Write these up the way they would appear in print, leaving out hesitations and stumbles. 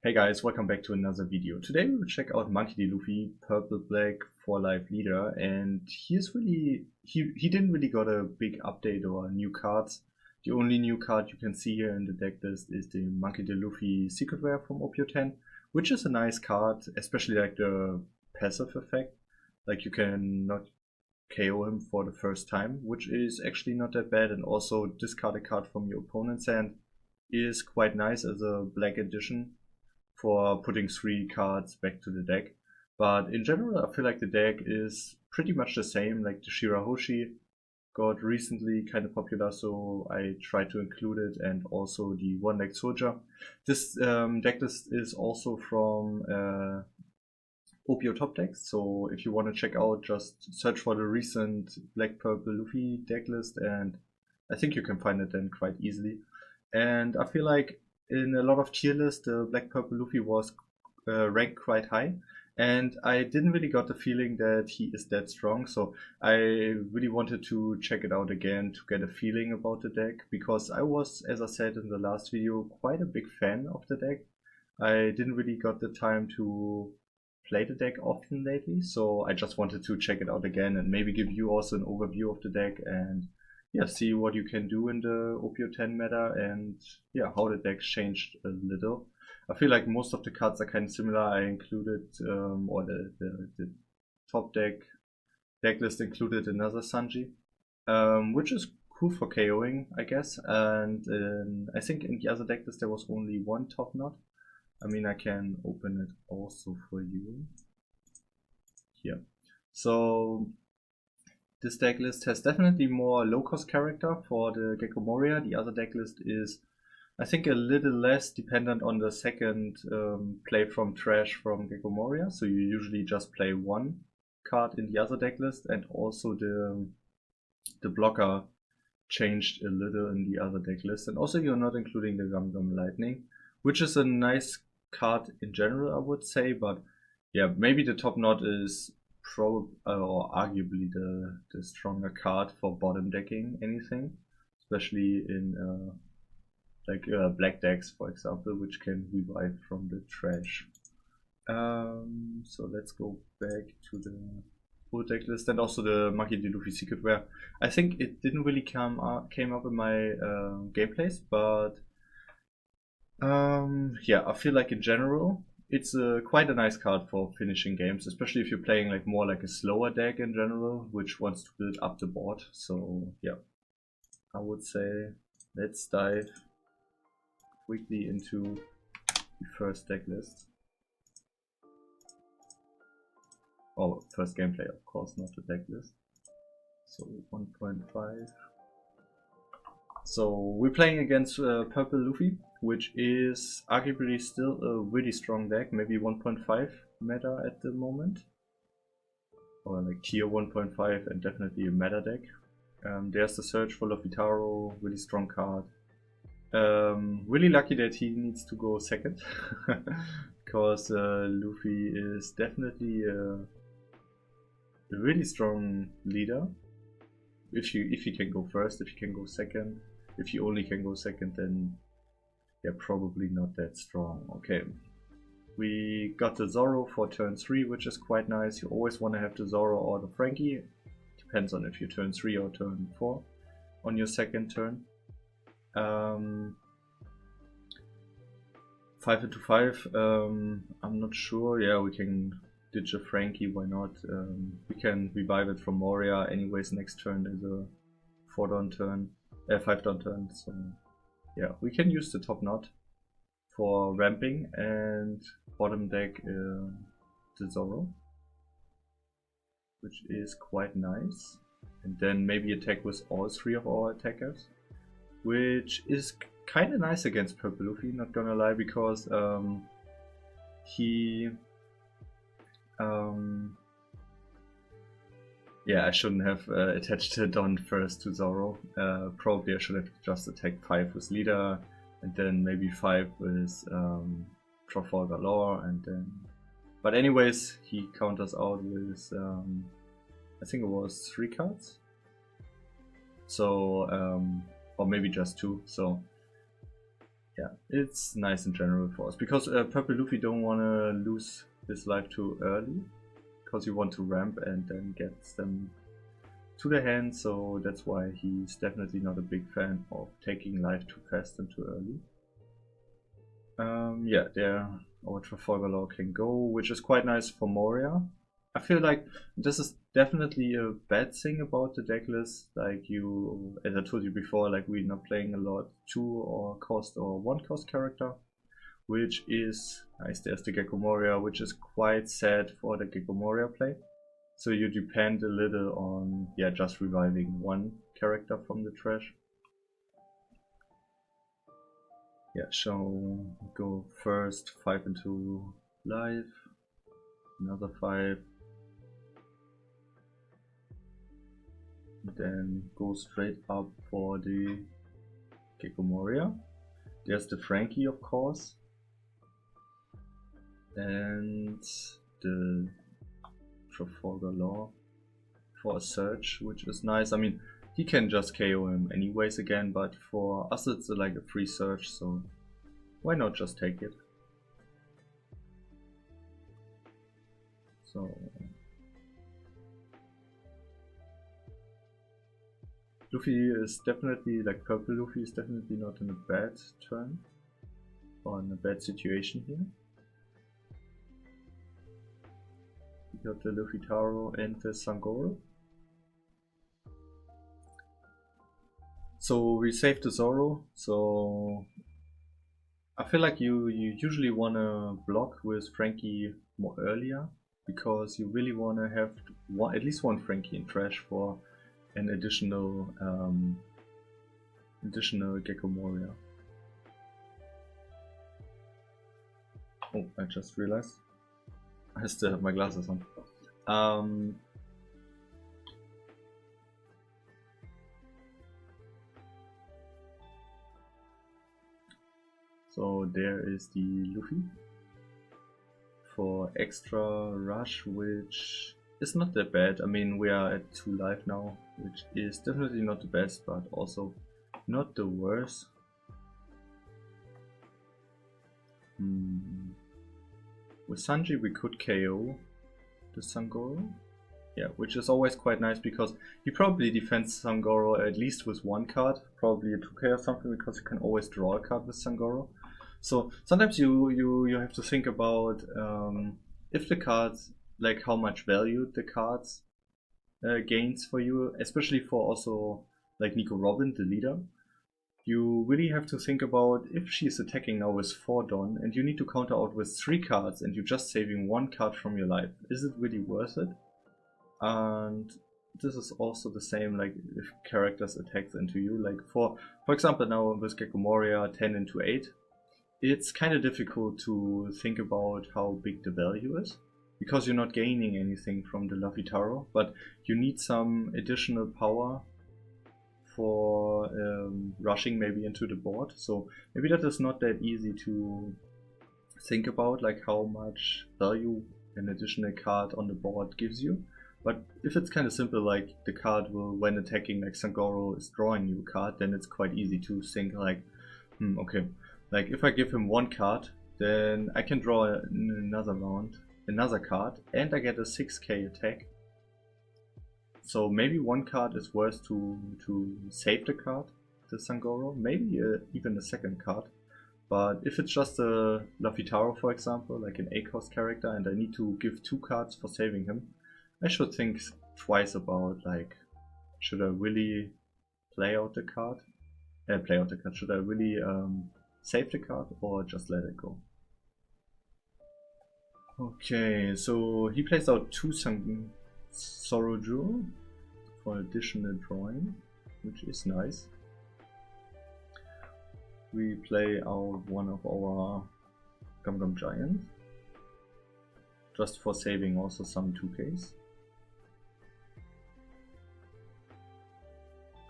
Hey guys, welcome back to another video. Today we will check out Monkey D. Luffy, Purple Black 4 Life Leader, and he didn't really got a big update or new cards. The only new card you can see here in the deck list is the Monkey D. Luffy Secret Rare from OP10, which is a nice card, especially like the passive effect. Like you can not KO him for the first time, which is actually not that bad, and also discard a card from your opponent's hand is quite nice as a black addition for putting 3 cards back to the deck. But in general, I feel like the deck is pretty much the same. Like the Shirahoshi got recently kind of popular, so I tried to include it, and also the One-Leg Soldier. This deck list is also from OPO top decks, so if you want to check out, just search for the recent Black Purple Luffy deck list, and I think you can find it then quite easily. And I feel like in a lot of tier lists, the Black Purple Luffy was ranked quite high, and I didn't really got the feeling that he is that strong. So I really wanted to check it out again to get a feeling about the deck, because I was, as I said in the last video, quite a big fan of the deck. I didn't really got the time to play the deck often lately, so I just wanted to check it out again and maybe give you also an overview of the deck and yeah, see what you can do in the OPO10 meta and yeah, how the deck's changed a little. I feel like most of the cards are kind of similar. I included, or the top deck list included another Sanji, which is cool for KOing, I guess. And I think in the other deck list there was only one top knot. I mean, I can open it also for you here. So this deck list has definitely more low-cost character for the Gecko Moria. The other deck list is, I think, a little less dependent on the second play from trash from Gecko Moria. So you usually just play one card in the other deck list, and also the blocker changed a little in the other deck list. And also you're not including the Gum Gum Lightning, which is a nice card in general, I would say. But yeah, maybe the top knot is or arguably the stronger card for bottom decking anything, especially in black decks, for example, which can revive from the trash. So let's go back to the full deck list, and also the Monkey D. Luffy Secret Rare. I think it didn't really came up in my gameplays, but yeah, I feel like in general it's quite a nice card for finishing games, especially if you're playing like more like a slower deck in general, which wants to build up the board. So yeah, I would say let's dive quickly into the first deck list. Oh, first gameplay, of course, not the deck list. So 1.5. So we're playing against Purple Luffy, which is arguably still a really strong deck, maybe 1.5 meta at the moment. Or like tier 1.5 and definitely a meta deck. There's the search for Luffy Taro, really strong card. Really lucky that he needs to go second, because Luffy is definitely a really strong leader. If he can go first, if he can go second. If he only can go second, then yeah, probably not that strong. Okay, we got the Zoro for turn 3, which is quite nice. You always want to have the Zoro or the Frankie. Depends on if you turn 3 or turn 4 on your second turn. 5 into 5, I'm not sure. Yeah, we can ditch a Frankie, why not? We can revive it from Moria anyways. Next turn is a 4-down turn, 5-down turn. So yeah, we can use the top knot for ramping, and bottom deck the Zoro, which is quite nice. And then maybe attack with all 3 of our attackers, which is kind of nice against Purple Luffy, not gonna lie, because yeah, I shouldn't have attached the Don first to Zoro. Probably I should have just attacked 5 with Leader, and then maybe 5 with Trafalgar Law, and then... But anyways, he counters out with, I think it was 3 cards. So, or maybe just 2. So Yeah, it's nice in general for us because Purple Luffy don't want to lose his life too early because you want to ramp and then get them to the hand, so that's why he's definitely not a big fan of taking life too fast and too early. Yeah, there our Trafalgar Law can go, which is quite nice for Moria. I feel like this is definitely a bad thing about the decklist. Like you, as I told you before, like we're not playing a lot 2 or cost or 1 cost character, which is nice. There's the Gecko Moria, which is quite sad for the Gecko Moria play. So you depend a little on, yeah, just reviving 1 character from the trash. Yeah, so go first 5 into life, another 5, then go straight up for the Gecko Moria. There's the Frankie, of course, and the Trafalgar Law for a search, which is nice. I mean, he can just KO him anyways again, but for us it's like a free search, so why not just take it? So Luffy is definitely, like Purple Luffy is definitely not in a bad turn or in a bad situation here. We got the Luffy Taro and the Sangoro. So we saved the Zoro, so I feel like you usually want to block with Frankie more earlier because you really want to have at least one Frankie in trash for an additional Gecko Moria. Oh, I just realized I still have my glasses on. So there is the Luffy for extra rush, which is not that bad. I mean, we are at 2 life now, which is definitely not the best, but also not the worst. With Sanji we could KO the Sangoro. Yeah, which is always quite nice because he probably defends Sangoro at least with 1 card, probably a 2k or something, because you can always draw a card with Sangoro. So sometimes you have to think about if the cards, like how much value the cards gains for you, especially for also like Nico Robin, the leader. You really have to think about if she's attacking now with 4 Don and you need to counter out with 3 cards and you're just saving 1 card from your life. Is it really worth it? And this is also the same like if characters attacks into you. Like for example now with Gecko Moria 10 into 8, it's kind of difficult to think about how big the value is because you're not gaining anything from the Luffy Taro, but you need some additional power for rushing maybe into the board. So maybe that is not that easy to think about, like how much value an additional card on the board gives you. But if it's kind of simple, like the card will, when attacking, like Sangoro is drawing you a card, then it's quite easy to think like, okay, like if I give him 1 card, then I can draw another round, another card, and I get a 6k attack. So maybe 1 card is worth to save the card, the Sangoro, maybe even a 2nd card. But if it's just a Luffy Taro, for example, like an A-cost character, and I need to give 2 cards for saving him, I should think twice about like, should I really play out the card? Should I really save the card or just let it go? Okay, so he plays out 2 Soroju for additional drawing, which is nice. We play out one of our Gum Gum Giants, just for saving also some 2Ks.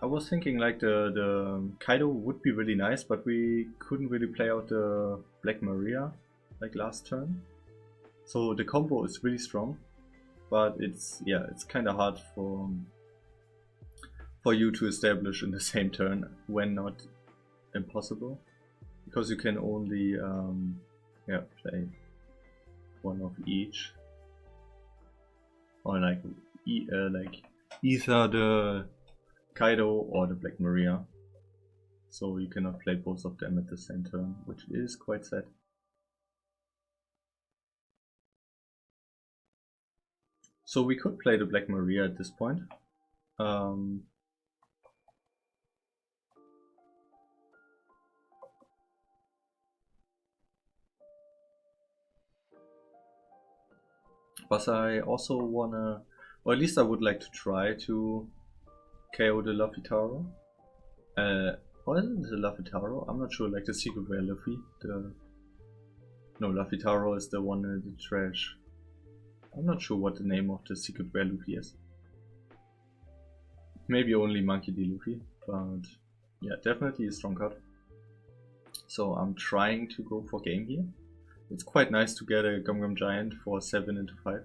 I was thinking like the Kaido would be really nice, but we couldn't really play out the Black Maria like last turn. So the combo is really strong, but it's kind of hard for you to establish in the same turn, when not impossible, because you can only play one of each, or like either the Kaido or the Black Maria. So you cannot play both of them at the same turn, which is quite sad. So we could play the Black Maria at this point. But I also wanna, or at least I would like to try to KO the Luffy Taro. Or is it the Luffy Taro? I'm not sure, like the secret rare Luffy. No, Luffy Taro is the one in the trash. I'm not sure what the name of the secret rare Luffy is. Maybe only Monkey D. Luffy, but yeah, definitely a strong card. So I'm trying to go for game here. It's quite nice to get a Gum Gum Giant for 7 into 5.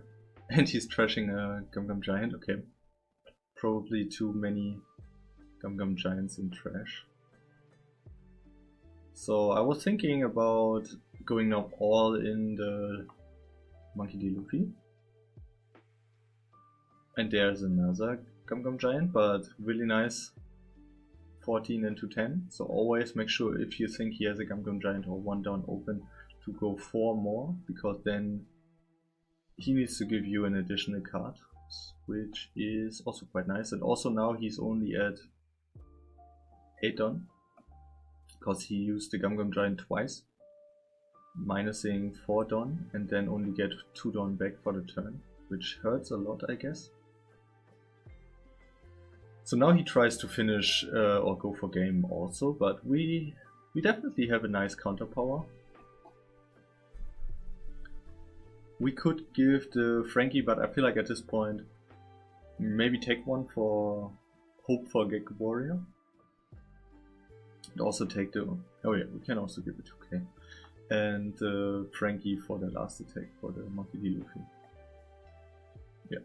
And he's trashing a Gum Gum Giant, okay. Probably too many Gum Gum Giants in trash. So I was thinking about going now all in the Monkey D. Luffy. And there's another Gum Gum Giant, but really nice 14 into 10. So always make sure if you think he has a Gum Gum Giant or one down open to go 4 more, because then he needs to give you an additional card, which is also quite nice. And also now he's only at 8 done, because he used the Gum Gum Giant twice, minusing 4 done, and then only get 2 done back for the turn, which hurts a lot, I guess. So now he tries to finish or go for game also, but we definitely have a nice counter power. We could give the Frankie, but I feel like at this point maybe take one for hope for Gecko Warrior. And also take the, oh yeah, we can also give it 2k. And Frankie for the last attack for the Monkey D. Luffy. Yeah.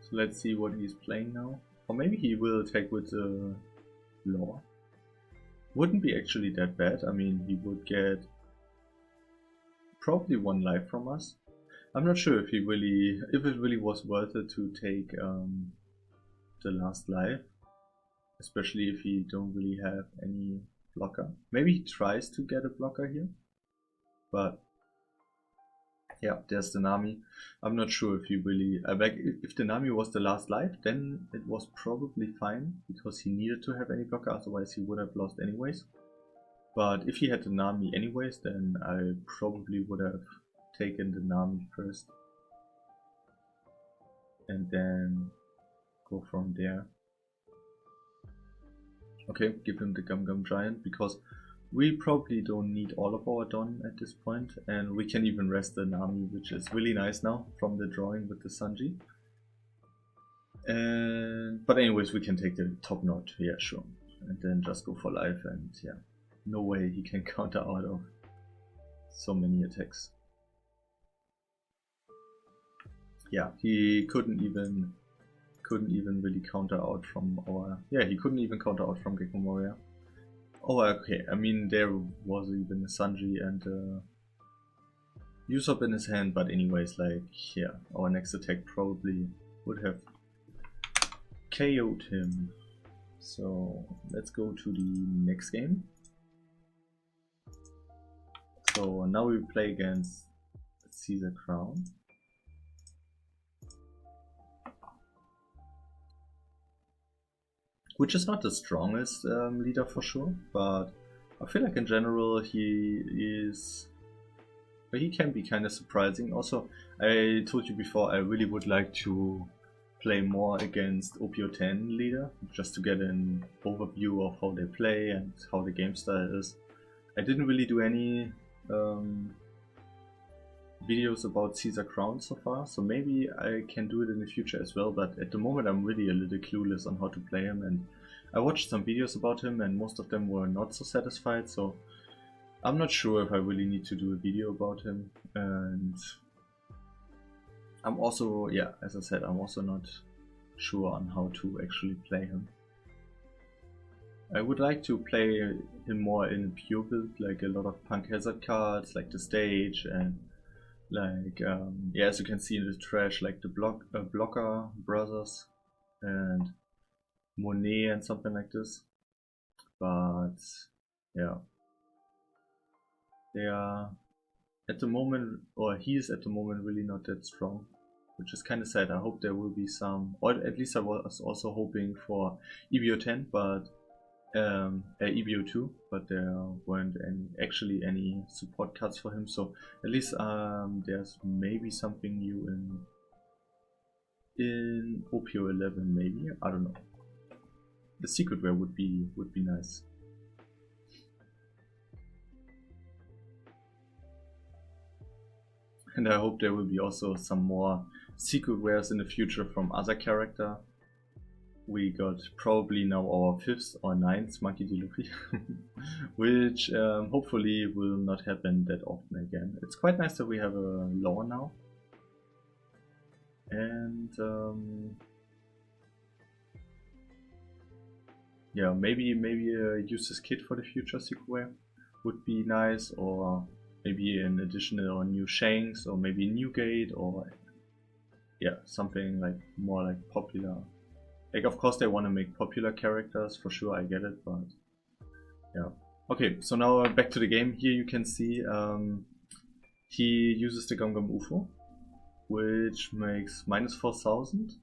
So let's see what he's playing now. Or maybe he will attack with the Law. Wouldn't be actually that bad. I mean, he would get probably 1 life from us. I'm not sure if it really was worth it to take the last life, especially if he don't really have any blocker. Maybe he tries to get a blocker here, but yeah, there's the Nami. I'm not sure if he really, like if the Nami was the last life, then it was probably fine because he needed to have any blocker, otherwise he would have lost anyways. But if he had the Nami anyways, then I probably would have taken the Nami first and then go from there. Okay, give him the Gum Gum Giant, because we probably don't need all of our Don at this point, and we can even rest the Nami, which is really nice now from the drawing with the Sanji. But anyways, we can take the top note, yeah, sure, and then just go for life, and yeah. No way he can counter out of so many attacks. Yeah, he couldn't even really counter out from our, yeah, he couldn't even counter out from Gecko Moria. Oh, okay, I mean there was even a Sanji and Usopp in his hand, but anyways, like, yeah, our next attack probably would have KO'd him. So let's go to the next game. So now we play against Caesar Crown. Which is not the strongest leader for sure, but I feel like in general he can be kind of surprising. Also, I told you before I really would like to play more against OP10 leader, just to get an overview of how they play and how the game style is. I didn't really do any videos about Caesar Crown so far, so maybe I can do it in the future as well, but at the moment I'm really a little clueless on how to play him, and I watched some videos about him and most of them were not so satisfied, so I'm not sure if I really need to do a video about him. And I'm also, yeah, as I said, I'm also not sure on how to actually play him. I would like to play him more in pure build, like a lot of Punk Hazard cards, like the stage, and like yeah, as you can see in the trash, like the Blocker Brothers and Monet and something like this. But yeah, they are at the moment, or he is at the moment, really not that strong, which is kind of sad. I hope there will be some, or at least I was also hoping for EBO10, but EBO2, but there weren't actually any support cards for him. So at least there's maybe something new in OP10, maybe. I don't know. The secret rare would be nice. And I hope there will be also some more secret rares in the future from other character. We got probably now our 5th or 9th Monkey D. Luffy, which hopefully will not happen that often again. It's quite nice that we have a lore now. And yeah, maybe use this kit for the future secret rare would be nice, or maybe an additional or new Shanks, or maybe Newgate, or yeah, something like more like popular. Like, of course they want to make popular characters, for sure, I get it, but yeah. Okay, so now back to the game. Here you can see he uses the Gum Gum UFO, which makes minus 4000,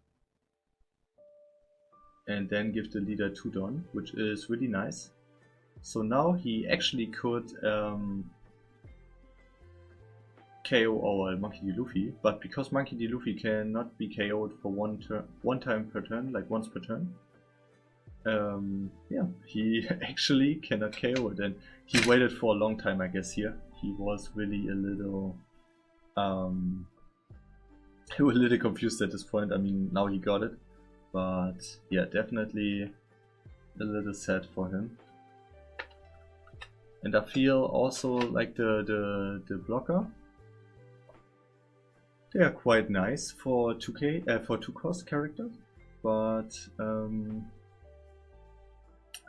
and then give the leader 2 Don, which is really nice. So now he actually could KO our Monkey D. Luffy, but because Monkey D. Luffy cannot be KO'd for one time per turn, like once per turn, yeah, he actually cannot KO it, and he waited for a long time, I guess. Here he was really a little confused at this point. I mean, now he got it, but yeah, definitely a little sad for him. And I feel also like the blocker, they are quite nice for 2K for 2-cost characters, but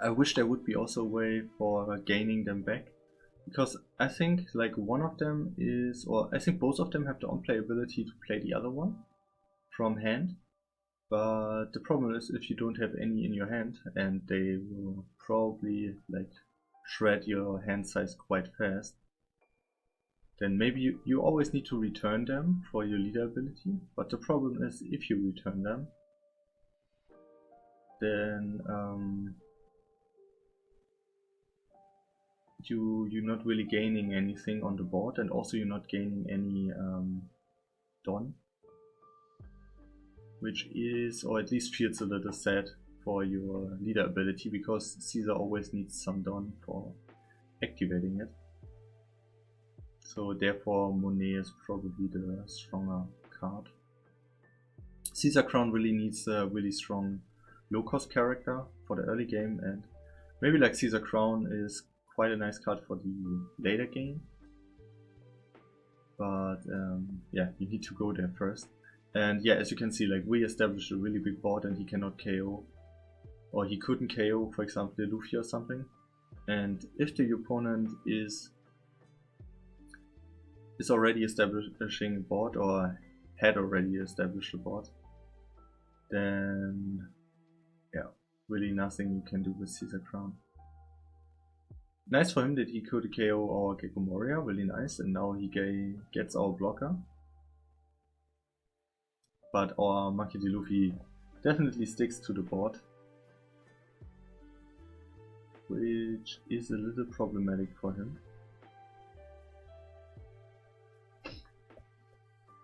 I wish there would be also a way for gaining them back, because I think like one of them is, or I think both of them have the on-play ability to play the other one from hand, but the problem is if you don't have any in your hand, and they will probably like shred your hand size quite fast, then maybe you always need to return them for your leader ability. But the problem is if you return them, then you're not really gaining anything on the board, and also you're not gaining any Don, which is, or at least feels a little sad for your leader ability, because Caesar always needs some Don for activating it. So therefore Monet is probably the stronger card. Caesar Crown really needs a really strong low cost character for the early game, and maybe like Caesar Crown is quite a nice card for the later game. But yeah, you need to go there first. And yeah, as you can see, like we established a really big board and he cannot KO, or he couldn't KO, for example, the Luffy or something. And if the opponent is already establishing a board, or had already established a board, then yeah, really nothing you can do with Caesar Crown. Nice for him that he could KO our Gecko Moria, really nice, and now he gets our blocker. But our Monkey D. Luffy definitely sticks to the board, which is a little problematic for him.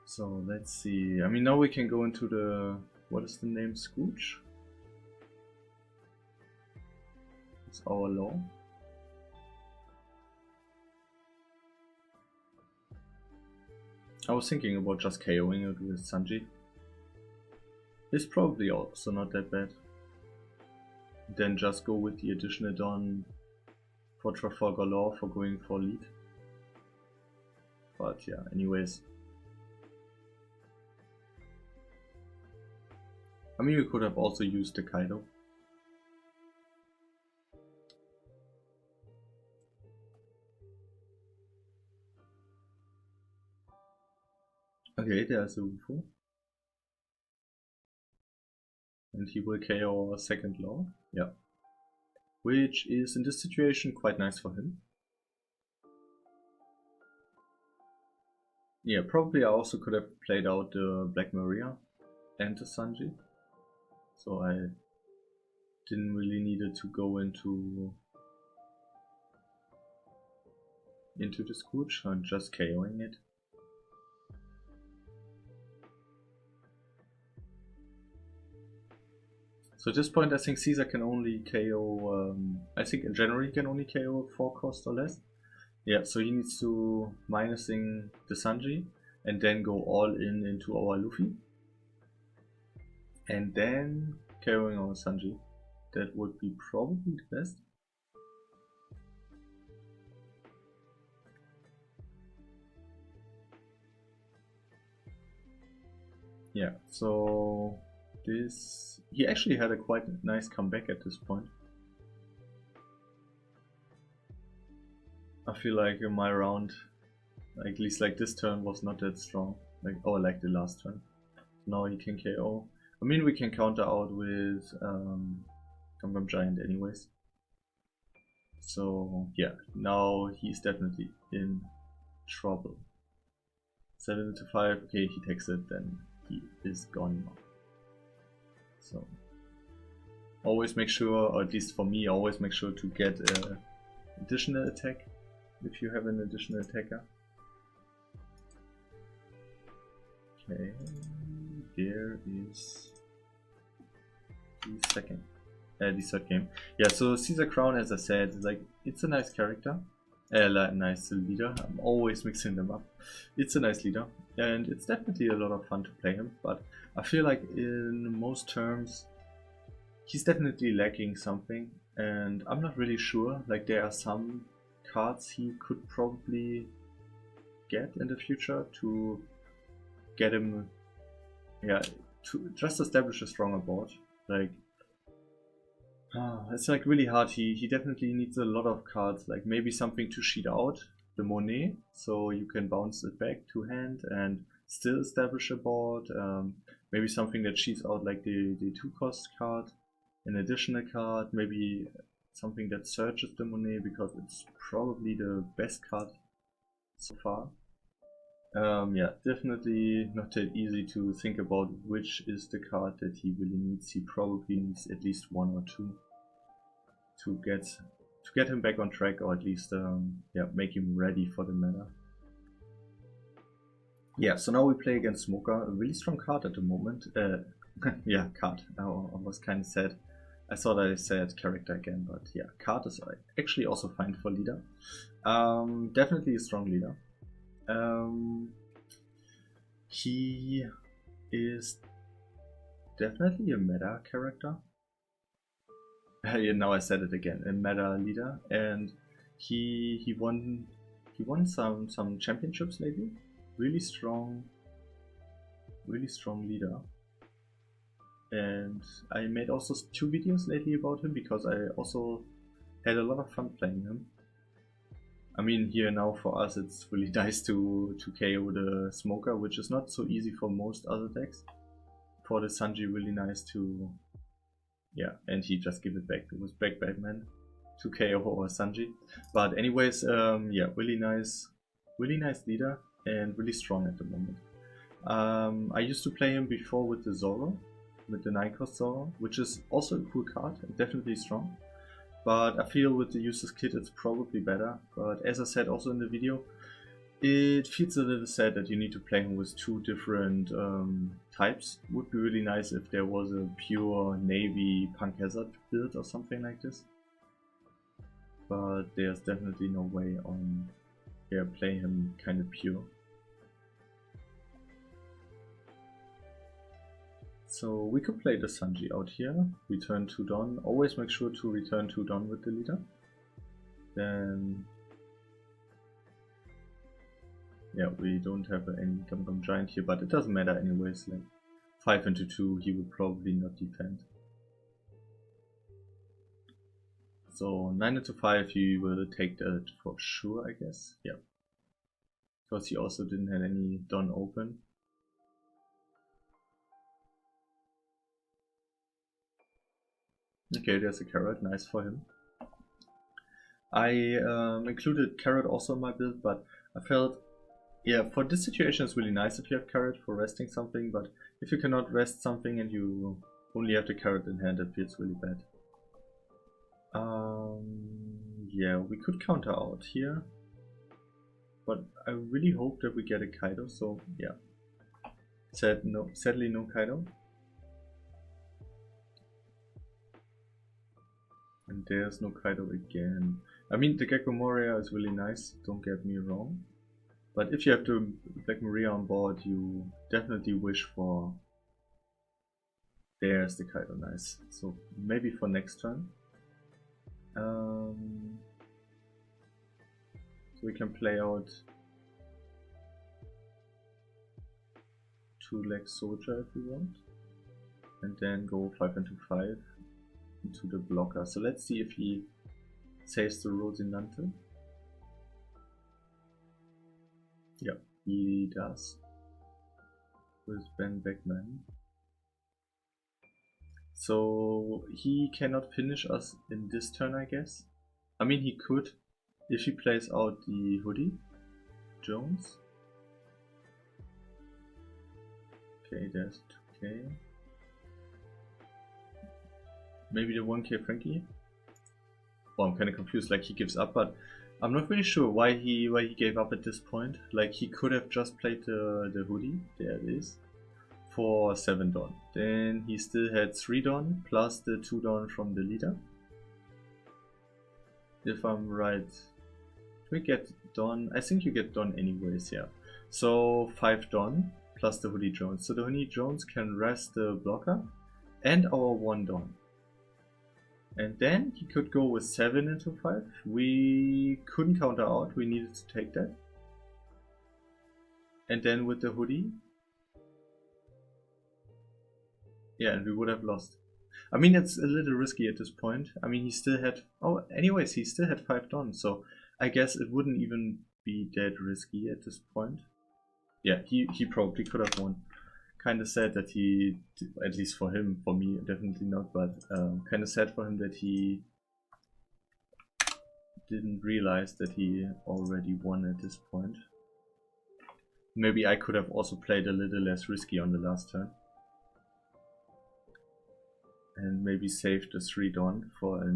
So let's see. I mean, now we can go into the, what is the name? Scooch? It's our law. I was thinking about just KOing it with Sanji. It's probably also not that bad. Then just go with the additional Don for Trafalgar Law for going for lead. But yeah, anyways. I mean, we could have also used the Kaido. Okay, there's a UFO. And he will KO our second law. Yeah. Which is in this situation quite nice for him. Yeah, probably I also could have played out the Black Maria and the Sanji. So I didn't really needed to go into the Scooch. I'm just KOing it. So at this point I think Caesar can only KO, I think in general he can only KO 4 cost or less. Yeah, so he needs to minusing the Sanji and then go all in into our Luffy. And then KOing our Sanji. That would be probably the best. Yeah, so this... He actually had a quite nice comeback at this point. I feel like in my round, at least like this turn was not that strong. Like the last turn. Now he can KO. I mean we can counter out with Gum Giant anyways. So yeah, now he's definitely in trouble. 7 to 5, okay, he takes it, then he is gone now. So always make sure, or at least for me, always make sure to get an additional attack if you have an additional attacker. Okay, there is the third game. Yeah, so Caesar Crown, as I said, like it's a nice character. Nice leader. I'm always mixing them up. It's a nice leader, and it's definitely a lot of fun to play him. But I feel like in most terms, he's definitely lacking something, and I'm not really sure. Like there are some cards he could probably get in the future to get him, yeah, to just establish a stronger board. Like it's like really hard. He definitely needs a lot of cards, like maybe something to cheat out the Monet, so you can bounce it back to hand and still establish a board. Maybe something that cheats out like the 2-cost card, an additional card, maybe something that searches the Monet because it's probably the best card so far. Yeah, definitely not that easy to think about which is the card that he really needs. He probably needs at least 1 or 2 to get him back on track, or at least yeah, make him ready for the meta. Yeah, so now we play against Smoker, a really strong card at the moment. Yeah, card. I was kind of sad. I thought I said character again, but yeah, card is actually also fine for leader. Definitely a strong leader. He is definitely a meta character. Yeah, now I said it again, a meta leader, and he won some championships lately. Really strong leader. And I made also 2 videos lately about him because I also had a lot of fun playing him. I mean, here now for us it's really nice to KO the Smoker, which is not so easy for most other decks. For the Sanji, really nice to... Yeah, and he just gave it back. It was back Batman to KO or Sanji. But anyways, yeah, really nice leader and really strong at the moment. I used to play him before with the Zoro, with the 9-cost Zoro, which is also a cool card and definitely strong. But I feel with the Useless Kit it's probably better. But as I said also in the video, it feels a little sad that you need to play him with 2 different types. Would be really nice if there was a pure Navy Punk Hazard build or something like this. But there's definitely no way on play him kind of pure. So we could play the Sanji out here, return 2 Don, always make sure to return 2 Don with the leader. Then, yeah, we don't have any Gum Giant here, but it doesn't matter anyways, like 5 into 2 he will probably not defend. So 9 into 5 he will take that for sure, I guess, yeah. Because he also didn't have any Don open. Okay, there's a carrot, nice for him. I included carrot also in my build, but I felt, yeah, for this situation it's really nice if you have carrot for resting something, but if you cannot rest something and you only have the carrot in hand, it feels really bad. Yeah, we could counter out here, but I really hope that we get a Kaido, so yeah. Sadly no Kaido. And there's no Kaido again. I mean, the Gecko Moria is really nice, don't get me wrong. But if you have the Black Maria on board, you definitely wish for... There's the Kaido, nice. So maybe for next turn. So we can play out 2-leg soldier if we want. And then go 5 into 5 into the blocker. So let's see if he saves the Rosinante. Yeah, he does. With Ben Beckman. So he cannot finish us in this turn, I guess. I mean, he could if he plays out the Hoodie Jones. Okay, there's 2k. Maybe the 1k Frankie. Well, I'm kind of confused. Like he gives up, but I'm not really sure why he gave up at this point. Like he could have just played the Hoodie. There it is. For 7 Don. Then he still had 3 Don plus the 2 Don from the leader. If I'm right, we get Don. I think you get Don anyways, yeah. So 5 Don plus the Hoodie Jones. So the Hoodie Jones can rest the blocker and our 1 Don. And then he could go with 7 into 5. We couldn't counter out, we needed to take that. And then with the Hoodie, yeah, and we would have lost. I mean, it's a little risky at this point. I mean, he still had... Oh, anyways, he still had 5 Don, so I guess it wouldn't even be that risky at this point. Yeah, he probably could have won. Kinda sad that he, at least for him, for me definitely not, but kinda sad for him that he didn't realize that he already won at this point. Maybe I could have also played a little less risky on the last turn. And maybe saved the 3 Don for a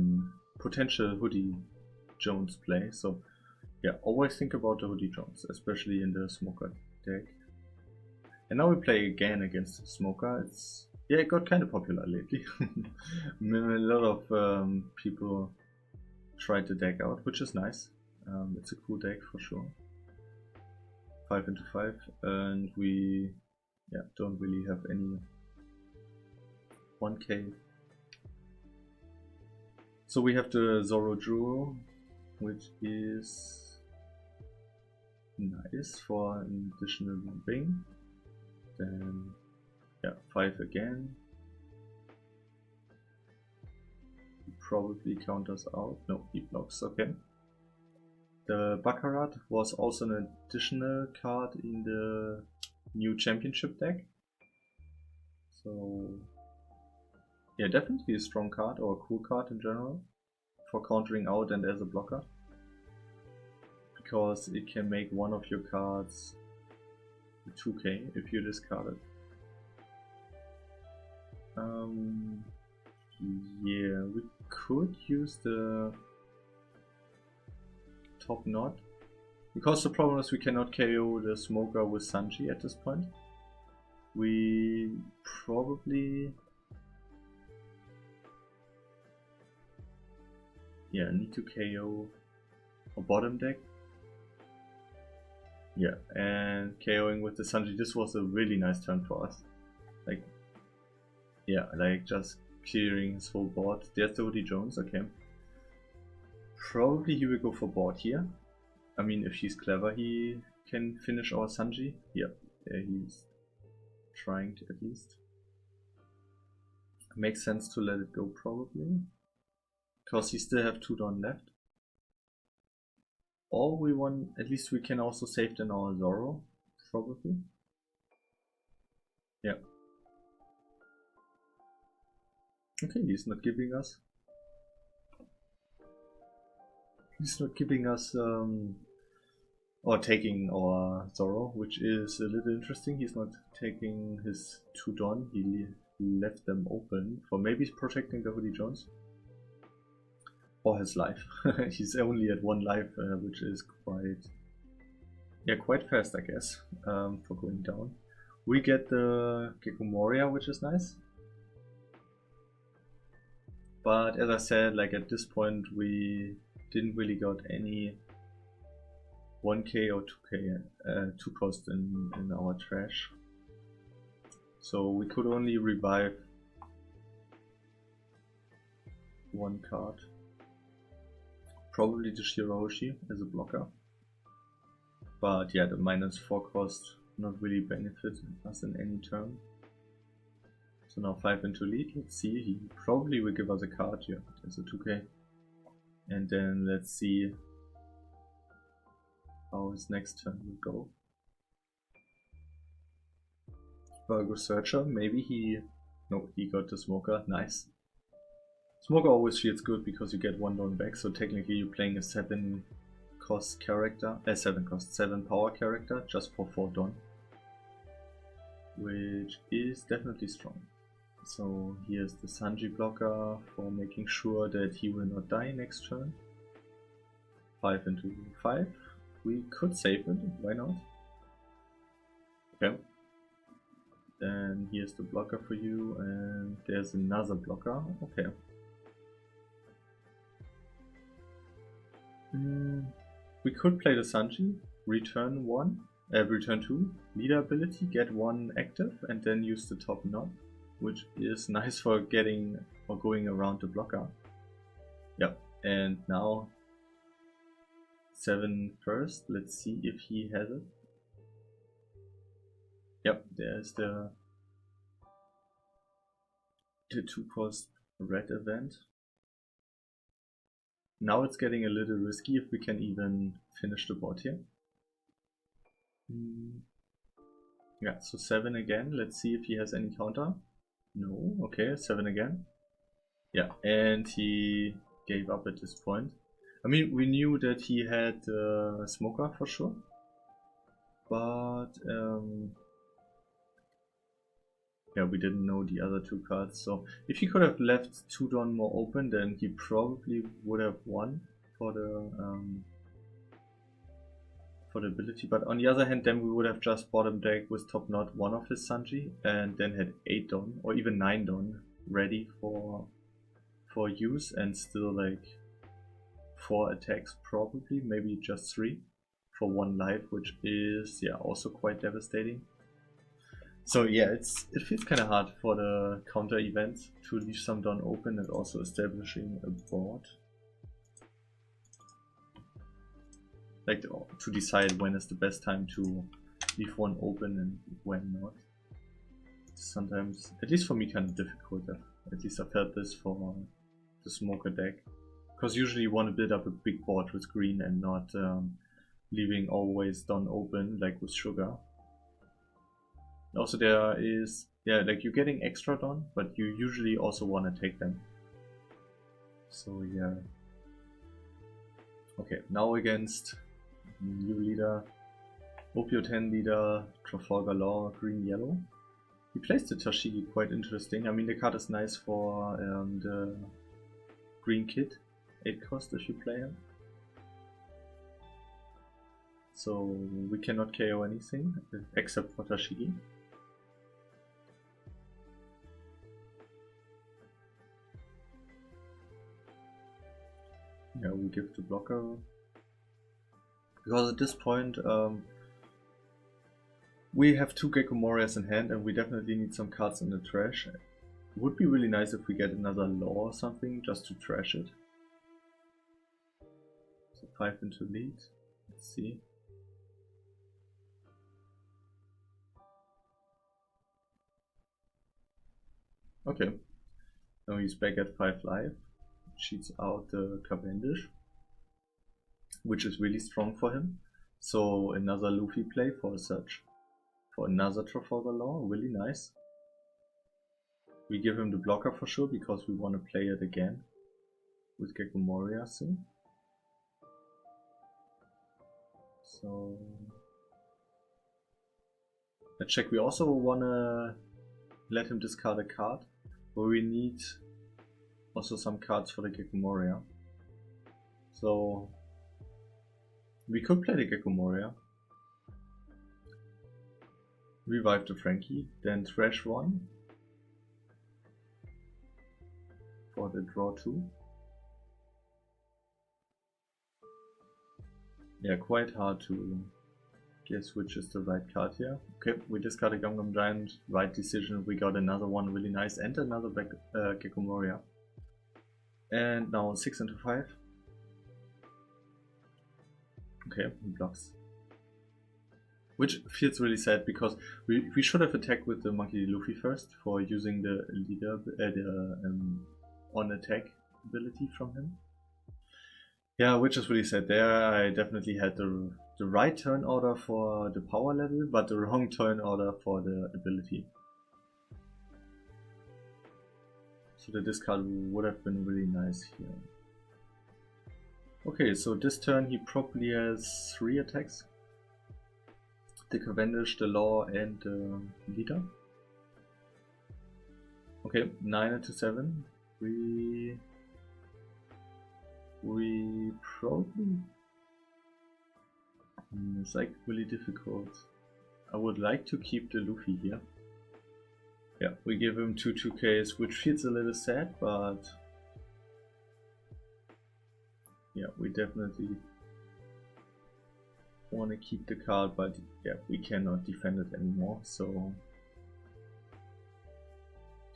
potential Hoodie Jones play. So yeah, always think about the Hoodie Jones, especially in the Smoker deck. And now we play again against the Smoker. It got kind of popular lately. A lot of people tried the deck out, which is nice. It's a cool deck for sure. 5 into 5, and we don't really have any 1k. So we have the Zoro Juro, which is nice for an additional ring. Then 5 again. He probably counters out. No, he blocks, okay. The Baccarat was also an additional card in the new championship deck. So yeah, definitely a strong card or a cool card in general for countering out and as a blocker. Because it can make one of your cards 2k if you discard it. Yeah, we could use the top knot. Because the problem is we cannot KO the Smoker with Sanji at this point. We probably need to KO a bottom deck. Yeah, and KOing with the Sanji, this was a really nice turn for us. Like, yeah, like just clearing his whole board. There's the Hoodie Jones, okay. Probably he will go for board here. I mean, if he's clever, he can finish our Sanji. Yeah, he's trying to at least. Makes sense to let it go probably. Because he still have 2 Don left. Or we want, at least we can also save then our Zoro, probably. Yeah. Okay, he's not giving us. He's not giving us or taking our Zoro, which is a little interesting. He's not taking his 2 Don, he left them open for maybe protecting the Hoodie Jones. Or his life. He's only at 1 life, which is quite fast, I guess, for going down. We get the Gecko Moria, which is nice. But as I said, like at this point we didn't really got any 1k or 2k 2 cost in our trash. So we could only revive 1 card. Probably the Shirahoshi as a blocker. But yeah, the -4 cost not really benefit us in any turn. So now 5 into lead, let's see, he probably will give us a card here as a 2k. And then let's see how his next turn will go. Virgo Searcher, maybe he got the Smoker, nice. Smoker always feels good because you get 1 Don back, so technically you're playing a 7 cost character, 7 power character just for 4 Don. Which is definitely strong. So here's the Sanji blocker for making sure that he will not die next turn. 5 into 5. We could save it, why not? Okay. Then here's the blocker for you, and there's another blocker. Okay. We could play the Sanji, return 2, leader ability, get 1 active, and then use the top knot, which is nice for getting or going around the blocker. Yep, and now 7 first. Let's see if he has it. Yep, there's the 2 cost red event. Now it's getting a little risky if we can even finish the board here. Yeah, so 7 again. Let's see if he has any counter. No, okay, 7 again. Yeah, and he gave up at this point. I mean, we knew that he had Smoker for sure. But yeah, we didn't know the other 2 cards. So if he could have left 2 Don more open, then he probably would have won for the ability. But on the other hand, then we would have just bottom deck with top knot 1 of his Sanji, and then had 8 Don or even 9 Don ready for use, and still like 4 attacks probably, maybe just 3 for 1 life, which is also quite devastating. So yeah, it feels kind of hard for the counter events to leave some Don open and also establishing a board. Like to decide when is the best time to leave 1 open and when not. Sometimes, at least for me, kind of difficult. At least I've heard this for the Smoker deck. Because usually you want to build up a big board with green and not leaving always Don open like with Sugar. Also there is, like you're getting extra Don, but you usually also want to take them. So yeah. Okay, now against new leader, OP10 leader, Trafalgar Law, green yellow. He plays the Tashigi quite interesting. I mean, the card is nice for the green kit, 8 cost if you play him. So we cannot KO anything except for Tashigi. Yeah, we give the blocker. Because at this point, we have 2 Gecko Morias in hand and we definitely need some cards in the trash. It would be really nice if we get another Law or something just to trash it. So 5 into lead. Let's see. Okay. Now he's back at 5 life. Cheats out the Cavendish, which is really strong for him. So another Luffy play for a search. For another Trafalgar Law, really nice. We give him the blocker for sure because we want to play it again with Gecko Moria soon. So let's check. We also wanna let him discard a card, but we need also some cards for the Gecko Moria. So we could play the Gecko Moria, revive the Frankie, then trash one for the draw 2. Yeah, quite hard to guess which is the right card here. Okay, we discarded Gum Gum Giant, right decision. We got another one really nice and another Gecko Moria. And now 6 into 5. Okay, he blocks. Which feels really sad because we should have attacked with the Monkey D. Luffy first for using the leader, on attack ability from him. Yeah, which is really sad. There I definitely had the right turn order for the power level, but the wrong turn order for the ability. So the discard would have been really nice here. Okay, so this turn he probably has 3 attacks. The Cavendish, the Law, and the Leader. Okay, 9 into 7. We probably... it's like really difficult. I would like to keep the Luffy here. Yeah, we give him 2 2Ks, which feels a little sad, but... yeah, we definitely want to keep the card, but yeah, we cannot defend it anymore, so...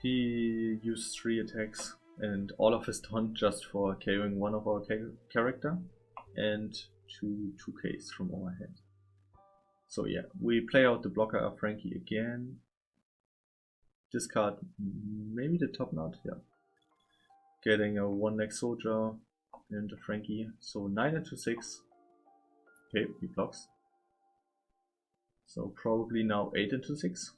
he used 3 attacks, and all of his done just for KOing one of our character, and 2 2Ks from our hand. So yeah, we play out the blocker Frankie again. Discard maybe the top knot, yeah. Getting a 1-leg soldier and a Frankie, so 9 into 6. Okay, he blocks. So probably now 8 into 6.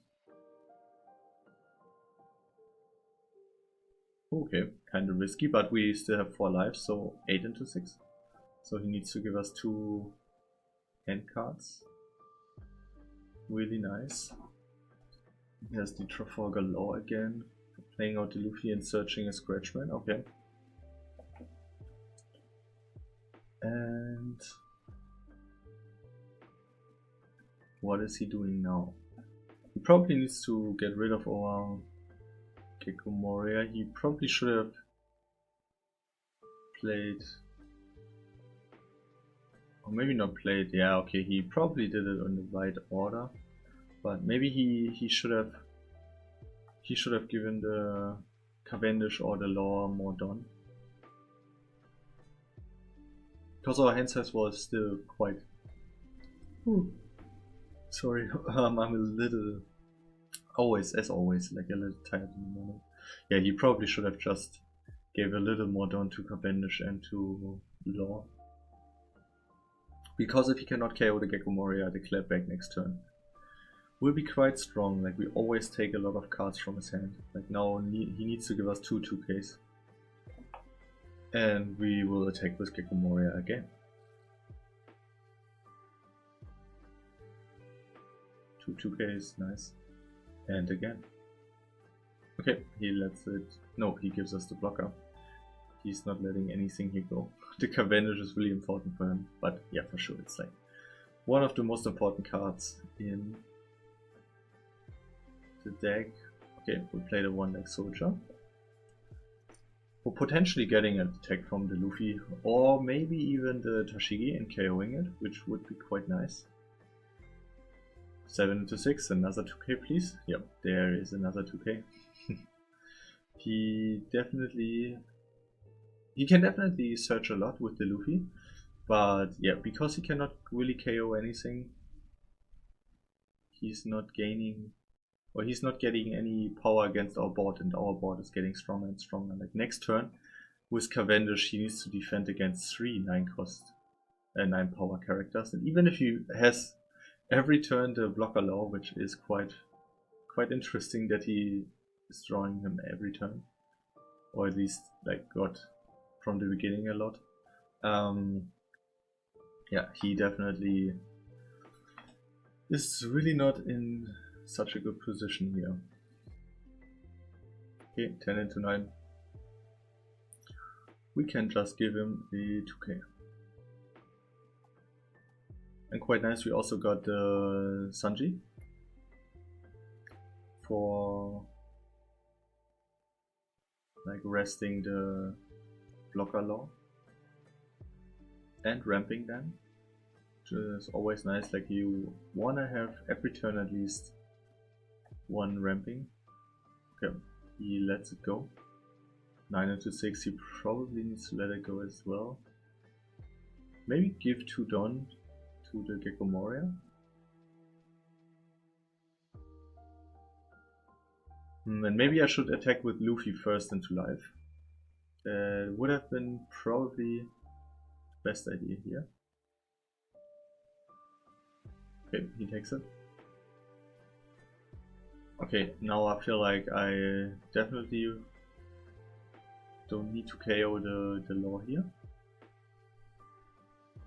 Okay, kind of risky, but we still have 4 lives, so 8 into 6. So he needs to give us 2 hand cards. Really nice. Here's the Trafalgar Law again. Playing out the Luffy and searching a Scratchman. Okay. And what is he doing now? He probably needs to get rid of our Gecko Moria. He probably should have played, or maybe not played. Yeah, okay, he probably did it on the right order, but maybe he should have given the Cavendish or the Law more done, because our hand size was still quite... sorry, I'm a little, as always, like a little tired in the morning. Yeah, he probably should have just gave a little more down to Cavendish and to Law. Because if he cannot KO the Gecko Moria, the clapback next turn will be quite strong. Like, we always take a lot of cards from his hand. Like now he needs to give us 2 2Ks. And we will attack with Gecko Moria again. 2 2Ks, nice. And again. Okay, he lets it... no, he gives us the blocker. He's not letting anything here go. The Cavendish is really important for him, but yeah, for sure, it's like one of the most important cards in the deck. Okay, we'll play the 1-leg soldier. We're potentially getting an attack from the Luffy, or maybe even the Tashigi and KOing it, which would be quite nice. 7 into 6, another 2K please. Yep, there is another 2K. He can definitely search a lot with the Luffy, but yeah, because he cannot really KO anything, he's not gaining, or he's not getting any power against our board, and our board is getting stronger and stronger. Like next turn with Cavendish, he needs to defend against 3 9-cost 9 power characters, and even if he has every turn the blocker Law, which is quite interesting that he is drawing him every turn, or at least like got from the beginning a lot. Yeah, he definitely is really not in such a good position here. Okay, 10 into 9. We can just give him the 2k. And quite nice, we also got the Sanji for like resting the blocker law and ramping them, which is always nice. Like you wanna have every turn at least one ramping. Okay, he lets it go. 9 into 6, he probably needs to let it go as well. Maybe give 2 Don to the Gecko Moria. And maybe I should attack with Luffy first into life. Would have been probably the best idea here. Okay, he takes it. Okay, now I feel like I definitely don't need to KO the law here.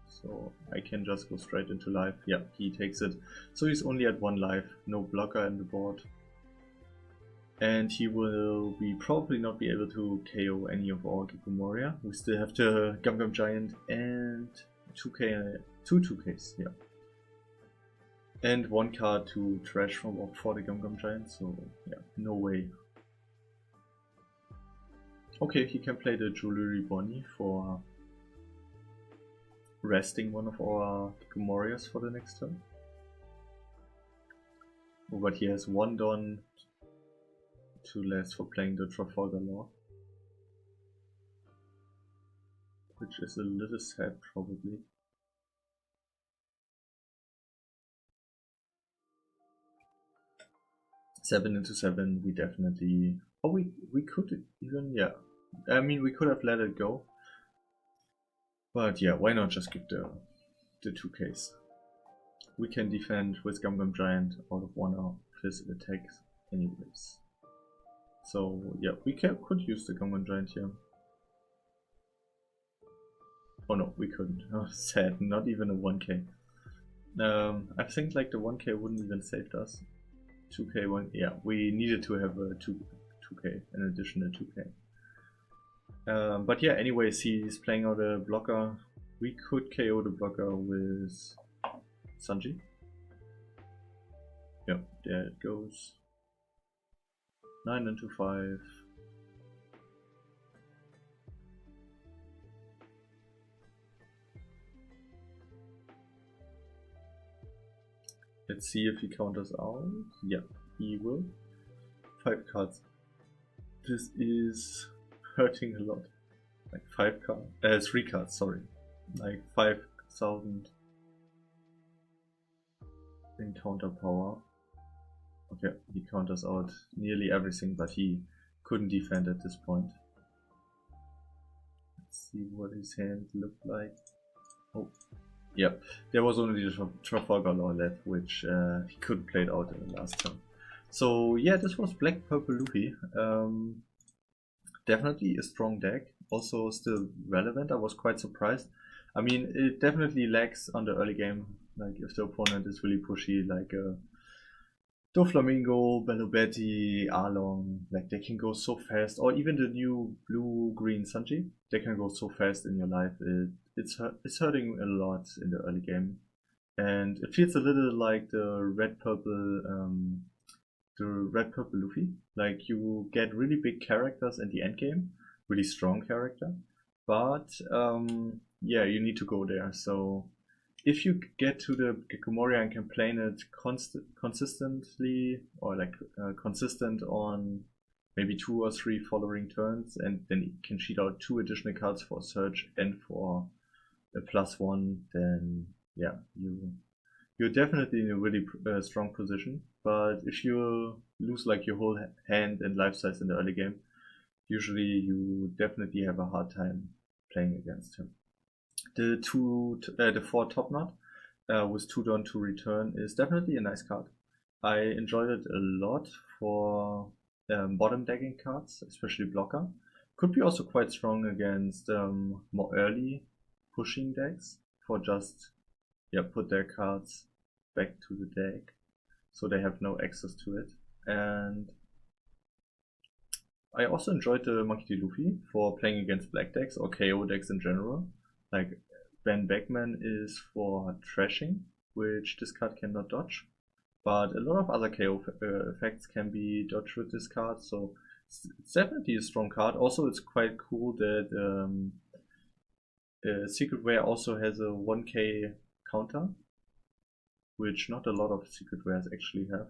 So I can just go straight into life. Yeah, he takes it. So he's only at 1 life, no blocker in the board. And he will probably not be able to KO any of our Gecko Moria. We still have the Gum Gum Giant and 2 2Ks, yeah. And 1 card to trash from for the Gum Gum Giant, so yeah, no way. Okay, he can play the Jewelry Bonnie for resting one of our Gecko Morias for the next turn. Oh, but he has 1 Don, 2 less for playing the Trafalgar Law. Which is a little sad, probably. Seven into 7, we definitely... Oh, we could even, yeah. I mean, we could have let it go. But yeah, why not just give the 2Ks? We can defend with Gum Gum Giant out of 1 of his attacks anyways. So yeah, we could use the Gum Gum Giant here. Oh no, we couldn't. Oh, sad, not even a 1k. I think like the 1k wouldn't even save us. 2k, 1, yeah, we needed to have a 2k, an additional 2k. But yeah, anyways, he's playing out a blocker. We could KO the blocker with Sanji. Yep, there it goes. 9 into 5. Let's see if he counters out. Yeah, he will. 5 cards. This is hurting a lot. Like 5 cards. 3 cards, sorry. Like 5,000 in counter power. Okay, he counters out nearly everything, but he couldn't defend at this point. Let's see what his hand looked like. Oh, yep, there was only the Trafalgar Law left, which he couldn't play it out in the last turn. So yeah, this was Black Purple Luffy. Definitely a strong deck, also still relevant. I was quite surprised. I mean, it definitely lags on the early game, like if the opponent is really pushy, like Doflamingo, Bellobetti, Arlong, like they can go so fast, or even the new blue-green Sanji, they can go so fast in your life. It's hurting a lot in the early game, and it feels a little like the red purple Luffy. Like you get really big characters in the end game, really strong character, but yeah, you need to go there. So if you get to the Gecko Moria and can play it consistently, or like consistent on maybe 2 or 3 following turns, and then you can cheat out 2 additional cards for search and for a +1, then yeah, you're definitely in a really strong position. But if you lose like your whole hand and life size in the early game, usually you definitely have a hard time playing against him. The 4 Top Knot with 2 Don to return is definitely a nice card. I enjoyed it a lot for bottom decking cards, especially blocker. Could be also quite strong against more early pushing decks for just yeah, put their cards back to the deck, so they have no access to it. And I also enjoyed the Monkey D. Luffy for playing against black decks or KO decks in general. Like Ben Beckman is for trashing, which this card cannot dodge. But a lot of other KO effects can be dodged with this card, so it's definitely a strong card. Also, it's quite cool that Secret Rare also has a 1k counter, which not a lot of Secret Rares actually have.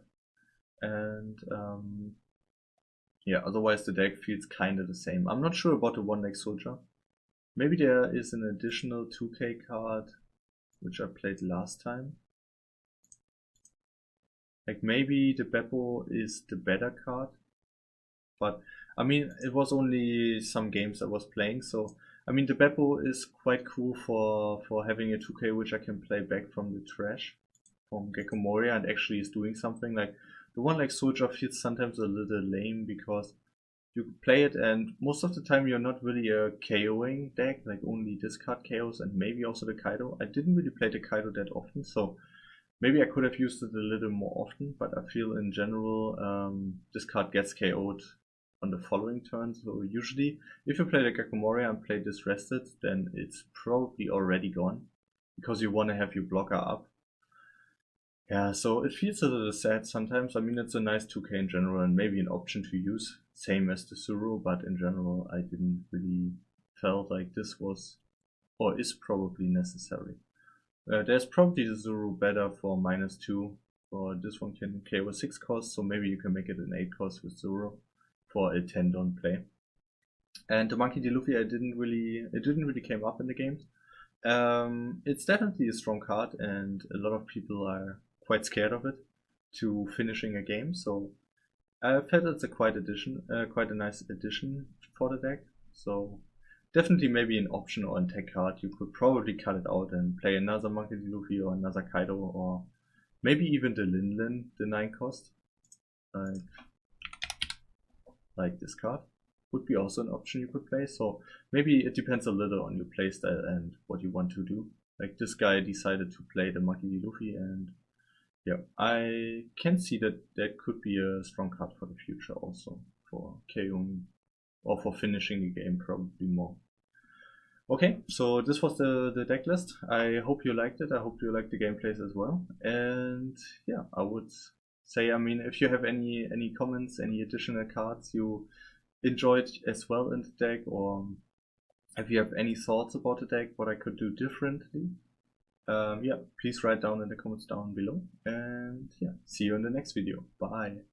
And yeah, otherwise the deck feels kinda the same. I'm not sure about the one leg soldier. Maybe there is an additional 2k card, which I played last time. Like maybe the Beppo is the better card. But I mean, it was only some games I was playing, so I mean the Beppo is quite cool for having a 2k which I can play back from the trash from Gecko Moria and actually is doing something. Like the one like Soldier feels sometimes a little lame because you play it and most of the time you're not really a KOing deck, like only discard KOs and maybe also the Kaido. I didn't really play the Kaido that often, so maybe I could have used it a little more often, but I feel in general this card gets KO'd on the following turn. So usually if you play the Gecko Moria and play this rested, then it's probably already gone because you want to have your blocker up. Yeah, so it feels a little sad sometimes. I mean, it's a nice 2k in general and maybe an option to use, same as the Zuru, but in general, I didn't really felt like this was or is probably necessary. There's probably the Zuru better for -2, or this one can KO 6 cost, so maybe you can make it an 8 cost with Zuru for a 10 don't play. And the Monkey D. Luffy, it didn't really came up in the games. It's definitely a strong card, and a lot of people are quite scared of it to finishing a game. So I felt it's a quite a nice addition for the deck. So definitely maybe an option or a tech card. You could probably cut it out and play another Monkey D. Luffy or another Kaido or maybe even the Lin, the 9 cost, like this card would be also an option you could play. So maybe it depends a little on your playstyle and what you want to do. Like this guy decided to play the Monkey D. Luffy, and yeah, I can see that that could be a strong card for the future also for KOing or for finishing the game probably more. Okay, so this was the deck list. I hope you liked it. I hope you liked the gameplays as well. And yeah, I would say, I mean, if you have any comments, any additional cards you enjoyed as well in the deck, or if you have any thoughts about the deck, what I could do differently, yeah, please write down in the comments down below. And yeah, see you in the next video. Bye.